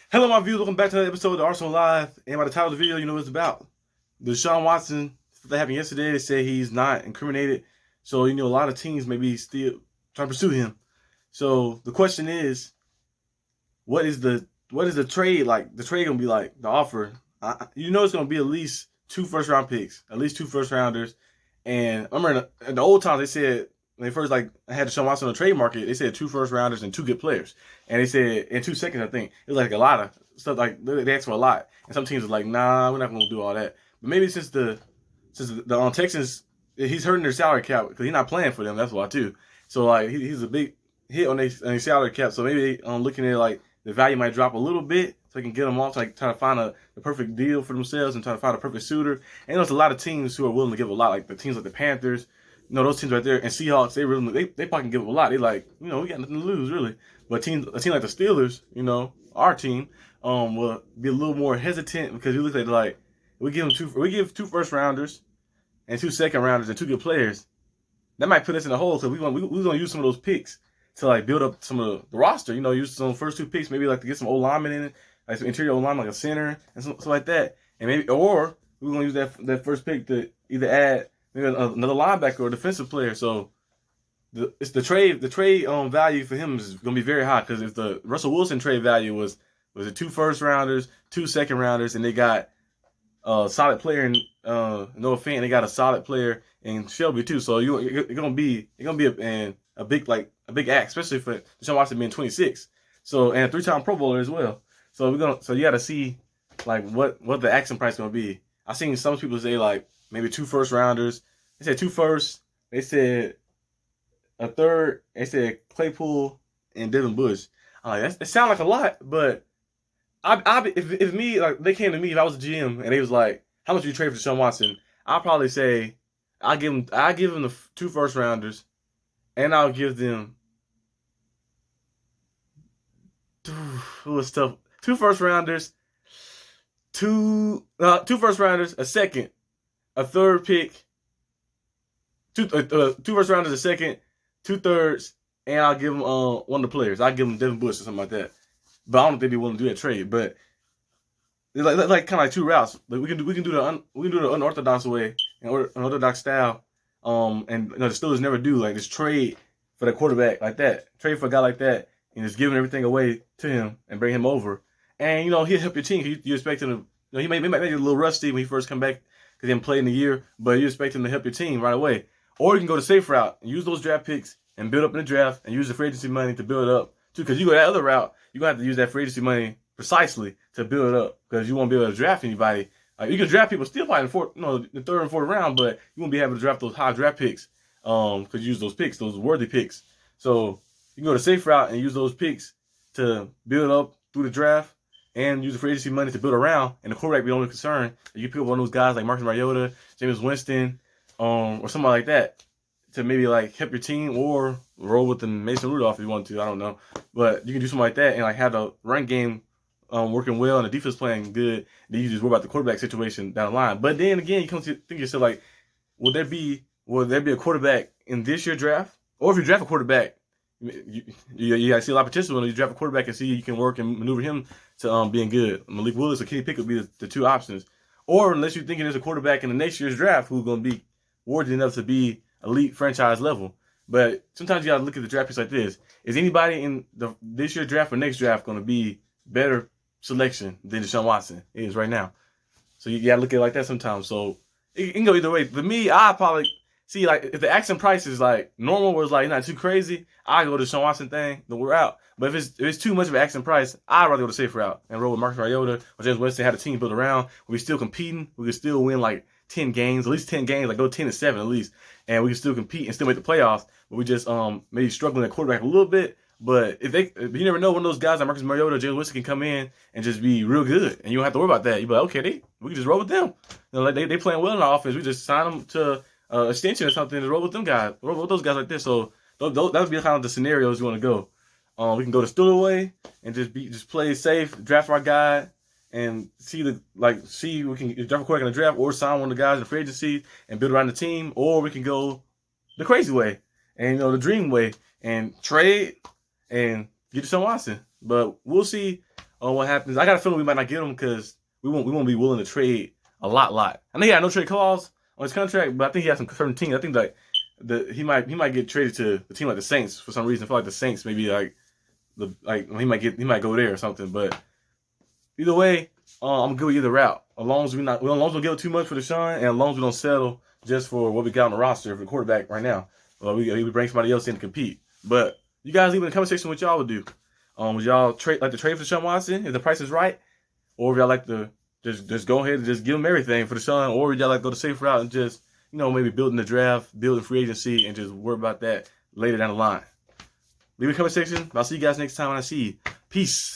Hello, my viewers. Welcome back to another episode of Arsenal Live. And by the title of the video, you know what it's about. Deshaun Watson, stuff that happened yesterday, they said he's not incriminated. So, a lot of teams maybe still trying to pursue him. So, the question is, what is the trade like? The trade going to be like, the offer. It's going to be at least 2 first-round picks, at least 2 first-rounders. And I remember in the old times, they said, when they first had Deshaun Watson on the trade market, they said 2 first-rounders and 2 good players. And they said in 2 seconds, I think, it was like a lot of stuff, like they asked for a lot. And some teams are like, nah, we're not going to do all that. But maybe since the Texans, he's hurting their salary cap because he's not playing for them. That's why too. So like he's a big hit on their salary cap. So maybe looking at like the value might drop a little bit, so they can get them off, like trying to find the perfect deal for themselves and trying to find a perfect suitor. And there's a lot of teams who are willing to give a lot, like the teams like the Panthers. Those teams right there, and Seahawks, they probably can give up a lot. They like, we got nothing to lose really. But a team like the Steelers, our team, will be a little more hesitant because we look at like we give 2 first rounders and 2 second rounders and 2 good players. That might put us in a hole because we're gonna use some of those picks to like build up some of the roster. Use some first 2 picks, maybe like to get some old linemen in it, like some interior old linemen, like a center and something like that. And maybe or we're gonna use that first pick to either add maybe another linebacker or defensive player. So the trade value for him is gonna be very high because if the Russell Wilson trade value was it 2 first rounders, 2 second rounders, and they got a solid player in Noah Fant, they got a solid player in Shelby too. So you're gonna be a big act, especially for Deshaun Watson being 26. So and a 3-time Pro Bowler as well. So you got to see like what the action price is gonna be. I seen some people say like maybe 2 first rounders. They said 2 firsts. They said a third. They said Claypool and Devin Bush. I'm like, it sounds like a lot, but if me, like they came to me, if I was a GM and they was like, how much do you trade for Deshaun Watson? I'll probably say I give him the 2 first rounders, and I'll give them it was tough. 2 first rounders, 2 first rounders, a second, a third pick, 2 first rounders, a second, 2 thirds, and I'll give him one of the players. I'll give him Devin Bush or something like that. But I don't think they'd be willing to do that trade. But it's like kind of like 2 routes. Like we can do the unorthodox way and unorthodox style. And the Steelers never do like this trade for the quarterback like that. Trade for a guy like that and just giving everything away to him and bring him over. And he'll help your team. You expect him to. He might be a little rusty when he first come back because he didn't play in the year. But you expect him to help your team right away. Or you can go the safe route and use those draft picks and build up in the draft and use the free agency money to build up too. Because you go that other route, you're going to have to use that free agency money precisely to build it up because you won't be able to draft anybody. Like you can draft people still probably in the 3rd and 4th round, but you won't be able to draft those high draft picks because you use those picks, those worthy picks. So you can go the safe route and use those picks to build up through the draft and use the free agency money to build around. And the quarterback be the only concern. You pick up one of those guys like Marcus Mariota, Jameis Winston, or somebody like that to maybe like help your team or roll with the Mason Rudolph if you want to. I don't know, but you can do something like that and like have the run game working well and the defense playing good. Then you just worry about the quarterback situation down the line. But then again, you come to think yourself like, will there be a quarterback in this year's draft? Or if you draft a quarterback, you got to see a lot of potential when you draft a quarterback and see you can work and maneuver him to being good. Malik Willis or Kenny Pickett would be the 2 options. Or unless you're thinking there's a quarterback in the next year's draft who's going to be worthy enough to be elite franchise level. But sometimes you got to look at the draft picks like this. Is anybody in this year's draft or next draft going to be better selection than Deshaun Watson is right now? So you got to look at it like that sometimes. So it can go either way. For me, I probably see like if the asking price is like normal, where it's like not too crazy, I go to Deshaun Watson thing, then we're out. But if it's too much of an asking price, I'd rather go the safe route and roll with Marcus Mariota or James Winston, had a team built around. We're still competing. We can still win like 10 games, at least 10 games, like go 10-7 at least, and we can still compete and still make the playoffs. But we just maybe struggling at quarterback a little bit. But if you never know, one of those guys like Marcus Mariota or James Winston can come in and just be real good, and you don't have to worry about that. You be like, okay, we can just roll with them. Like they playing well in our offense. We just sign them to extension or something to roll with them guys, roll with those guys like this. So that would be kind of the scenarios you want to go. We can go the Steeler way and just play safe, draft our guy, and see we can draft a quarterback in the draft or sign one of the guys in the free agency and build around the team, or we can go the crazy way and the dream way and trade and get Deshaun Watson. But we'll see what happens. I got a feeling we might not get him because we won't be willing to trade a lot. I know he had no trade clause on his contract, but I think he has some certain teams. I think like he might get traded to the team like the Saints for some reason. I feel like the Saints maybe he might go there or something. But either way, I'm good with either route. As long as we don't give too much for Deshaun, and as long as we don't settle just for what we got on the roster for the quarterback right now. We bring somebody else in to compete. But you guys leave in the comment section what y'all would do. Would y'all trade for Deshaun Watson if the price is right, or would y'all like to just go ahead and just give him everything for Deshaun, or would y'all like to go the safe route and just maybe building the draft, building free agency, and just worry about that later down the line? Leave in the comment section. I'll see you guys next time when I see you. Peace.